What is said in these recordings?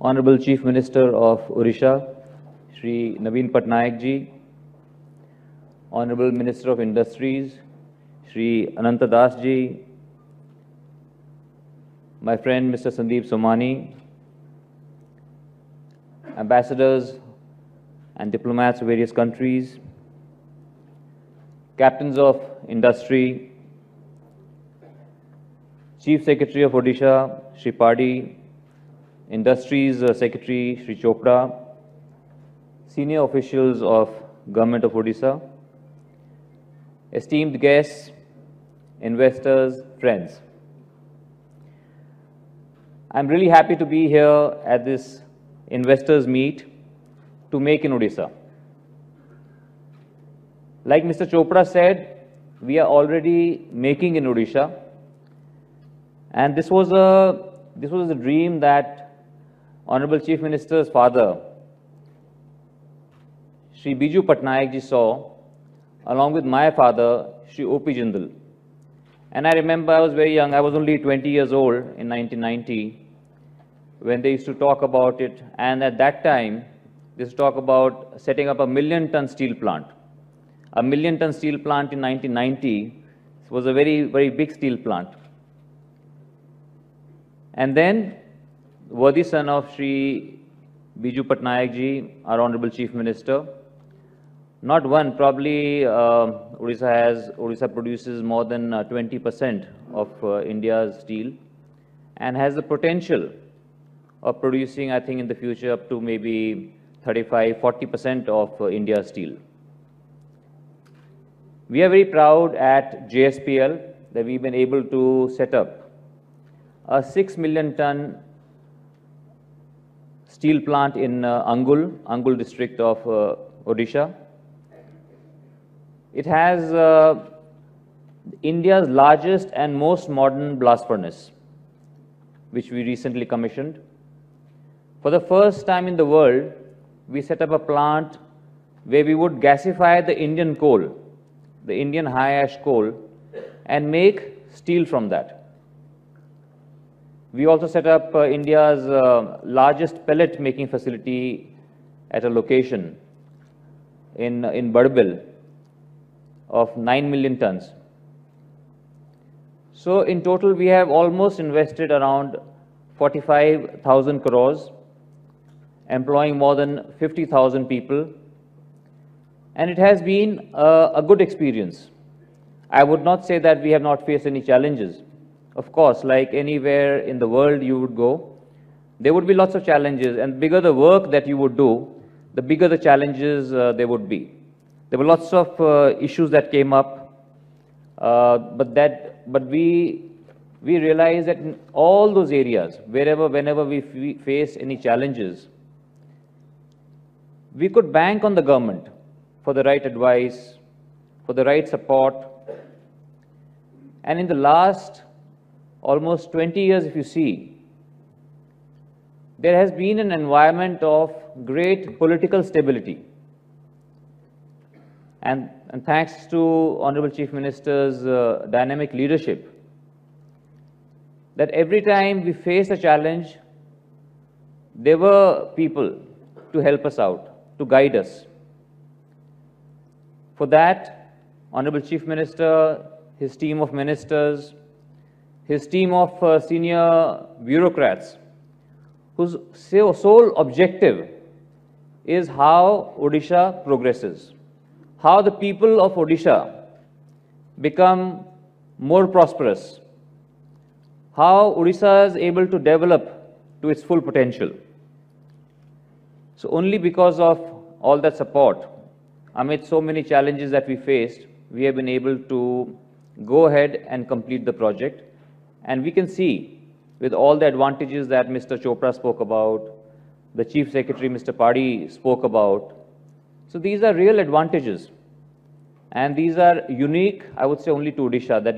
Honorable Chief Minister of Odisha, Shri Naveen Patnaik ji, Honorable Minister of Industries, Shri Ananta Das ji, my friend Mr. Sanjeev Somani, ambassadors and diplomats of various countries, captains of industry, Chief Secretary of Odisha, Shri Padi, Industries Secretary, Shri Chopra, senior officials of Government of Odisha, esteemed guests, investors, friends. I'm really happy to be here at this investors meet to make in Odisha. Like Mr. Chopra said, we are already making in Odisha, and this was a dream that Honorable Chief Minister's father, Shri Biju Patnaik ji saw, along with my father, Shri O.P. Jindal. And I remember I was very young, I was only 20 years old in 1990, when they used to talk about it. And at that time, they used to talk about setting up a 1 million-ton steel plant. A 1 million-ton steel plant in 1990 was a very, very big steel plant. And then, worthy son of Shri Biju Patnaik ji, our Honorable Chief Minister, not one, probably Odisha produces more than 20% of India's steel and has the potential of producing, I think in the future, up to maybe 35–40% of India's steel. We are very proud at JSPL that we've been able to set up a 6 million ton steel plant in Angul district of Odisha. It has India's largest and most modern blast furnace, which we recently commissioned. For the first time in the world, we set up a plant where we would gasify the Indian coal, the Indian high ash coal, and make steel from that. We also set up India's largest pellet making facility at a location in Badbil of 9 million tons. So in total, we have almost invested around 45,000 crores, employing more than 50,000 people. And it has been a good experience. I would not say that we have not faced any challenges. Of course, like anywhere in the world you would go, there would be lots of challenges, and the bigger the work that you would do, the bigger the challenges there would be. There were lots of issues that came up, but we realized that in all those areas, whenever we face any challenges, we could bank on the government for the right advice, for the right support. And in the last almost 20 years, if you see, there has been an environment of great political stability. And thanks to Honorable Chief Minister's dynamic leadership, that every time we face a challenge, there were people to help us out, to guide us. For that, Honorable Chief Minister, his team of ministers, his team of senior bureaucrats, whose sole objective is how Odisha progresses, how the people of Odisha become more prosperous, how Odisha is able to develop to its full potential. So only because of all that support, amid so many challenges that we faced, we have been able to go ahead and complete the project. And we can see, with all the advantages that Mr. Chopra spoke about, the Chief Secretary, Mr. Padi, spoke about. So these are real advantages. And these are unique, I would say, only to Odisha, that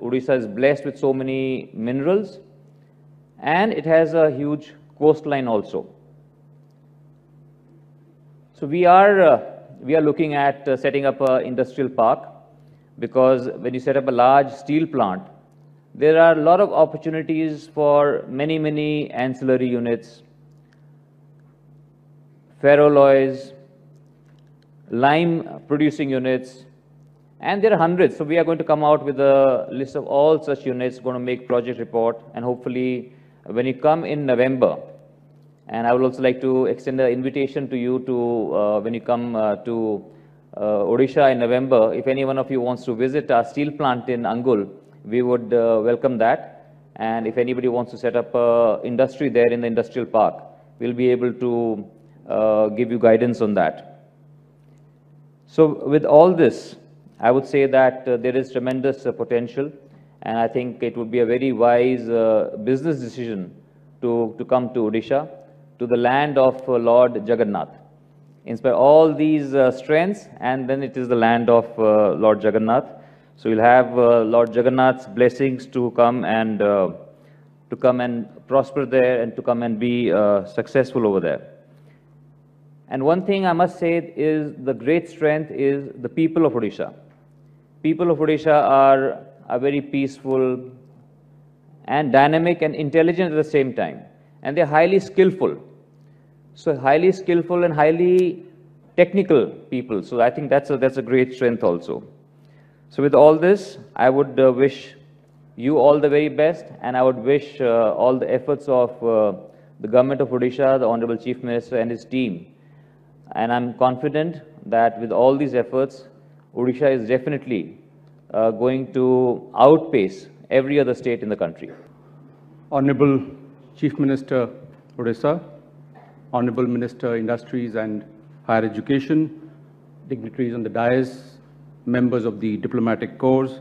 Odisha is blessed with so many minerals, and it has a huge coastline also. So we are looking at setting up an industrial park, because when you set up a large steel plant, there are a lot of opportunities for many ancillary units, ferroalloys, lime producing units, and there are hundreds. So we are going to come out with a list of all such units, going to make project report, and hopefully when you come in November, and I would also like to extend an invitation to you to, when you come to Odisha in November, if any one of you wants to visit our steel plant in Angul, we would welcome that. And if anybody wants to set up industry there in the industrial park, we'll be able to give you guidance on that. So with all this, I would say that there is tremendous potential, and I think it would be a very wise business decision to come to Odisha, to the land of Lord Jagannath. In spite of all these strengths, and then it is the land of Lord Jagannath. So you'll have Lord Jagannath's blessings to come and prosper there, and to come and be successful over there. And one thing I must say is the great strength is the people of Odisha. People of Odisha are very peaceful and dynamic and intelligent at the same time. And they're highly skillful. So highly skillful and highly technical people. So I think that's a great strength also. So with all this, I would wish you all the very best, and I would wish all the efforts of the government of Odisha, the Honorable Chief Minister and his team. And I'm confident that with all these efforts, Odisha is definitely going to outpace every other state in the country. Honorable Chief Minister Odisha, Honorable Minister Industries and Higher Education, dignitaries on the dais, members of the diplomatic corps,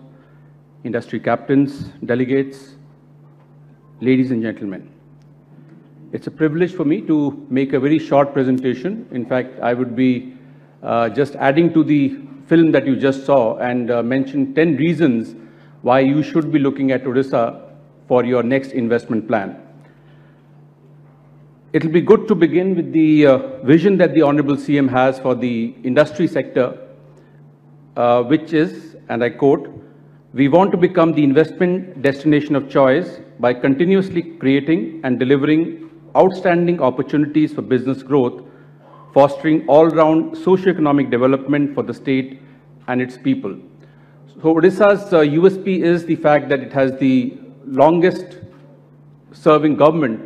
industry captains, delegates, ladies and gentlemen. It's a privilege for me to make a very short presentation. In fact, I would be just adding to the film that you just saw and mention 10 reasons why you should be looking at Odisha for your next investment plan. It will be good to begin with the vision that the Honorable CM has for the industry sector, which is, and I quote, "We want to become the investment destination of choice by continuously creating and delivering outstanding opportunities for business growth, fostering all-round socio-economic development for the state and its people." So Odisha's USP is the fact that it has the longest serving government,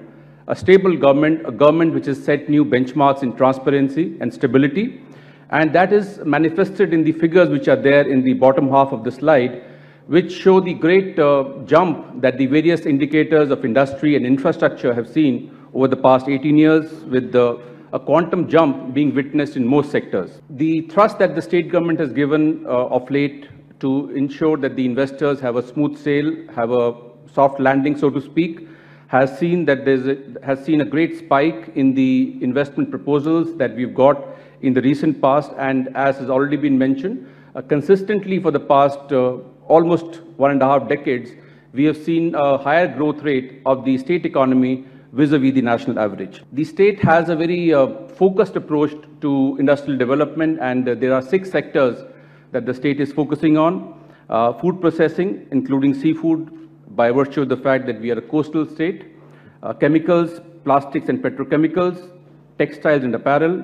a stable government, a government which has set new benchmarks in transparency and stability. And that is manifested in the figures which are there in the bottom half of the slide, which show the great jump that the various indicators of industry and infrastructure have seen over the past 18 years, with a quantum jump being witnessed in most sectors. The thrust that the state government has given of late to ensure that the investors have a smooth sail, have a soft landing, so to speak, has seen that has seen a great spike in the investment proposals that we've got in the recent past. And as has already been mentioned, consistently for the past almost 1.5 decades, we have seen a higher growth rate of the state economy vis-a-vis the national average. The state has a very focused approach to industrial development, and there are 6 sectors that the state is focusing on. Food processing, including seafood, by virtue of the fact that we are a coastal state, chemicals, plastics and petrochemicals, textiles and apparel,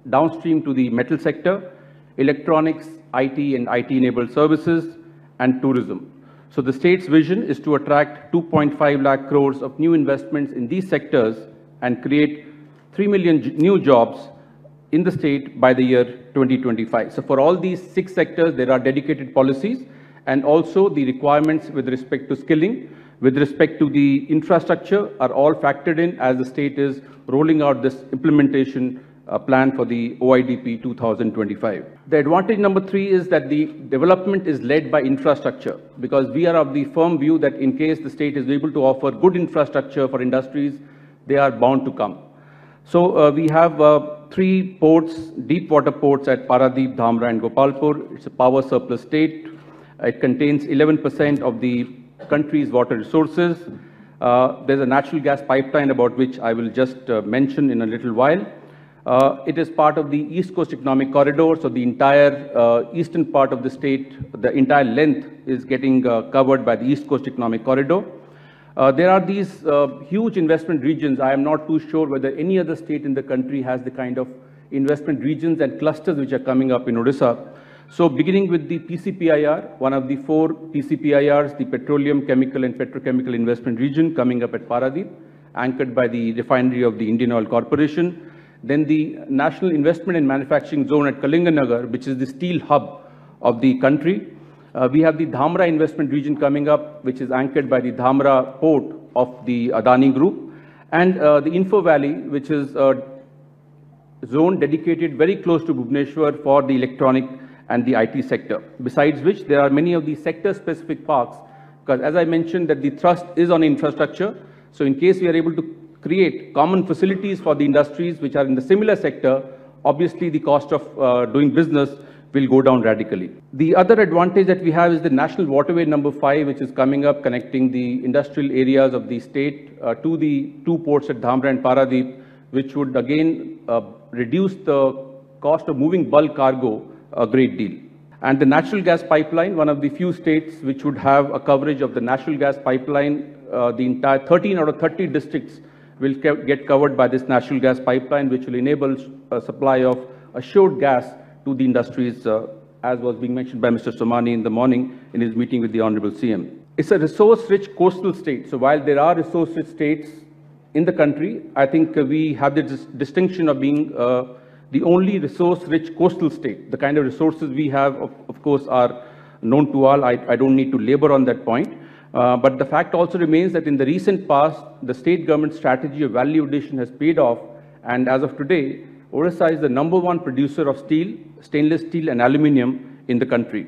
downstream to the metal sector, electronics, IT and IT-enabled services, and tourism. So the state's vision is to attract 2.5 lakh crores of new investments in these sectors and create 3 million new jobs in the state by the year 2025. So for all these 6 sectors, there are dedicated policies, and also the requirements with respect to skilling, with respect to the infrastructure, are all factored in as the state is rolling out this implementation plan for the OIDP 2025. The advantage number 3 is that the development is led by infrastructure, because we are of the firm view that in case the state is able to offer good infrastructure for industries, they are bound to come. So we have 3 ports, deep water ports at Paradeep, Dhamra and Gopalpur. It's a power surplus state. It contains 11% of the country's water resources. There's a natural gas pipeline about which I will just mention in a little while. It is part of the East Coast Economic Corridor, so the entire eastern part of the state, the entire length is getting covered by the East Coast Economic Corridor. There are these huge investment regions. I am not too sure whether any other state in the country has the kind of investment regions and clusters which are coming up in Odisha. So beginning with the PCPIR, one of the 4 PCPIRs, the Petroleum, Chemical and Petrochemical Investment Region coming up at Paradip, anchored by the refinery of the Indian Oil Corporation. Then the National Investment and Manufacturing Zone at Kalinganagar, which is the steel hub of the country. We have the Dhamra Investment Region coming up, which is anchored by the Dhamra port of the Adani Group. And the Info Valley, which is a zone dedicated very close to Bhubaneswar for the electronic and the IT sector. Besides which, there are many of the sector-specific parks, because as I mentioned that the thrust is on infrastructure. So in case we are able to create common facilities for the industries which are in the similar sector, obviously the cost of doing business will go down radically. The other advantage that we have is the National Waterway number 5, which is coming up, connecting the industrial areas of the state to the 2 ports at Dhamra and Paradip, which would again reduce the cost of moving bulk cargo a great deal. And the natural gas pipeline, one of the few states which would have a coverage of the natural gas pipeline, the entire 13 out of 30 districts will get covered by this natural gas pipeline, which will enable a supply of assured gas to the industries, as was being mentioned by Mr. Somani in the morning in his meeting with the Honorable CM. It's a resource-rich coastal state. So while there are resource-rich states in the country, I think we have the distinction of being the only resource-rich coastal state. The kind of resources we have, of course, are known to all. I don't need to labor on that point. But the fact also remains that in the recent past, the state government strategy of value addition has paid off. And as of today, Odisha is the #1 producer of steel, stainless steel and aluminium in the country.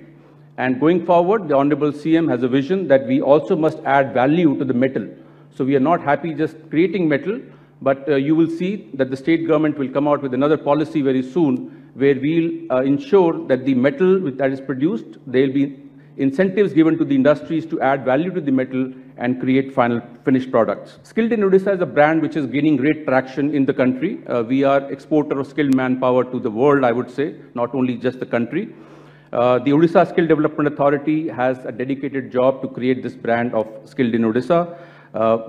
And going forward, the Honorable CM has a vision that we also must add value to the metal. So we are not happy just creating metal, but you will see that the state government will come out with another policy very soon where we'll ensure that the metal that is produced, there will be incentives given to the industries to add value to the metal and create finished products. Skilled in Odisha is a brand which is gaining great traction in the country. We are exporter of skilled manpower to the world, I would say, not only just the country. The Odisha Skill Development Authority has a dedicated job to create this brand of Skilled in Odisha.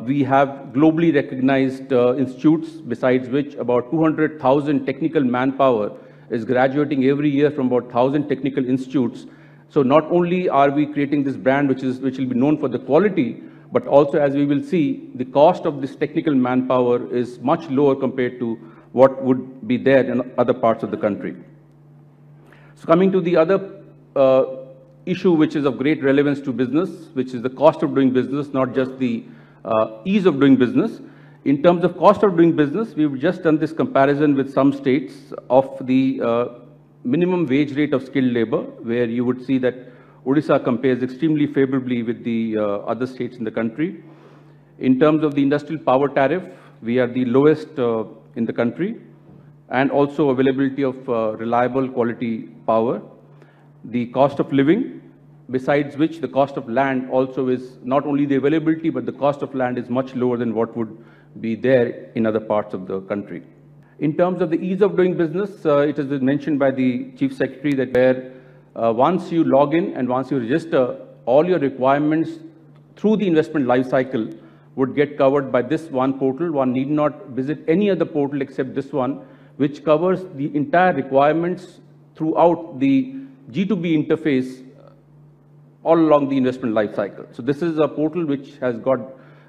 We have globally recognized institutes, besides which about 200,000 technical manpower is graduating every year from about 1,000 technical institutes. So not only are we creating this brand which will be known for the quality, but also, as we will see, the cost of this technical manpower is much lower compared to what would be there in other parts of the country. So coming to the other issue which is of great relevance to business, which is the cost of doing business, not just the ease of doing business. In terms of cost of doing business, we've just done this comparison with some states of the minimum wage rate of skilled labor, where you would see that Odisha compares extremely favorably with the other states in the country. In terms of the industrial power tariff, we are the lowest in the country, and also availability of reliable quality power. The cost of living, besides which the cost of land also is not only the availability, but the cost of land is much lower than what would be there in other parts of the country. In terms of the ease of doing business, it has been mentioned by the Chief Secretary that where once you log in and once you register, all your requirements through the investment life cycle would get covered by this one portal. One need not visit any other portal except this one, which covers the entire requirements throughout the G2B interface all along the investment life cycle. So this is a portal which has got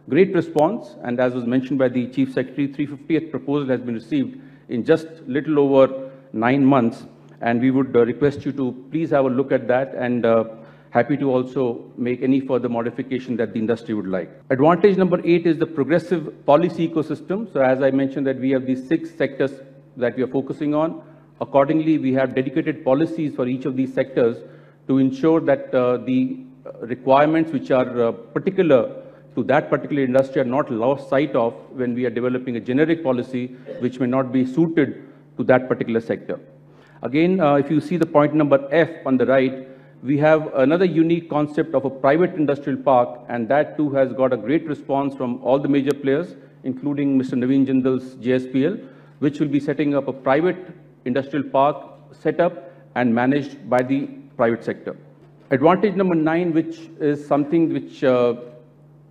great response, and as was mentioned by the Chief Secretary, 350th proposal has been received in just little over 9 months, and we would request you to please have a look at that, and happy to also make any further modification that the industry would like. Advantage number 8 is the progressive policy ecosystem. So as I mentioned that we have these 6 sectors that we are focusing on. Accordingly, we have dedicated policies for each of these sectors to ensure that the requirements which are particular to that particular industry are not lost sight of when we are developing a generic policy which may not be suited to that particular sector. Again, if you see the point number F on the right, we have another unique concept of a private industrial park, and that too has got a great response from all the major players, including Mr. Naveen Jindal's JSPL, which will be setting up a private industrial park set up and managed by the private sector. Advantage number 9, which is something which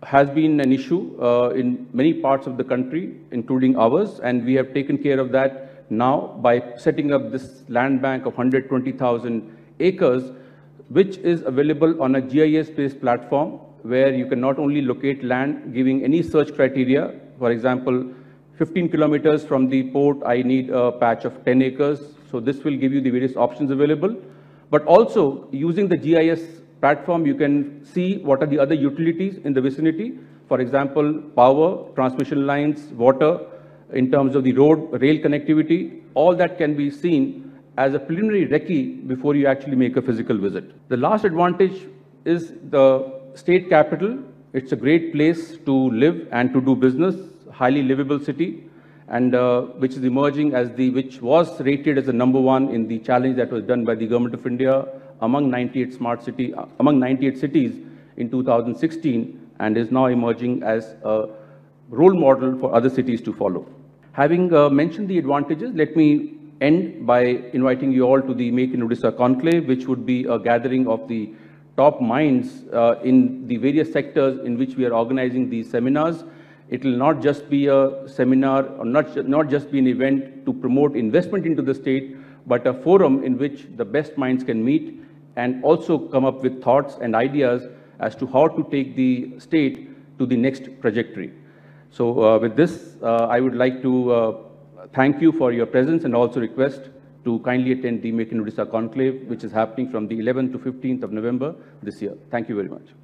has been an issue in many parts of the country, including ours, and we have taken care of that now by setting up this land bank of 120,000 acres, which is available on a GIS-based platform where you can not only locate land giving any search criteria. For example, 15 kilometers from the port, I need a patch of 10 acres. So this will give you the various options available. But also, using the GIS platform, you can see what are the other utilities in the vicinity. For example, power, transmission lines, water, in terms of the road, rail connectivity, all that can be seen as a preliminary recce before you actually make a physical visit. The last advantage is the state capital. It's a great place to live and to do business, highly livable city, and which is emerging as which was rated as the #1 in the challenge that was done by the Government of India among 98 cities in 2016, and is now emerging as a role model for other cities to follow. Having mentioned the advantages, let me end by inviting you all to the Make in Odisha Conclave, which would be a gathering of the top minds in the various sectors in which we are organizing these seminars. It will not just be a seminar, or not just be an event to promote investment into the state, but a forum in which the best minds can meet and also come up with thoughts and ideas as to how to take the state to the next trajectory. So with this, I would like to thank you for your presence and also request to kindly attend the Make in Odisha Conclave, which is happening from the 11th to 15th of November this year. Thank you very much.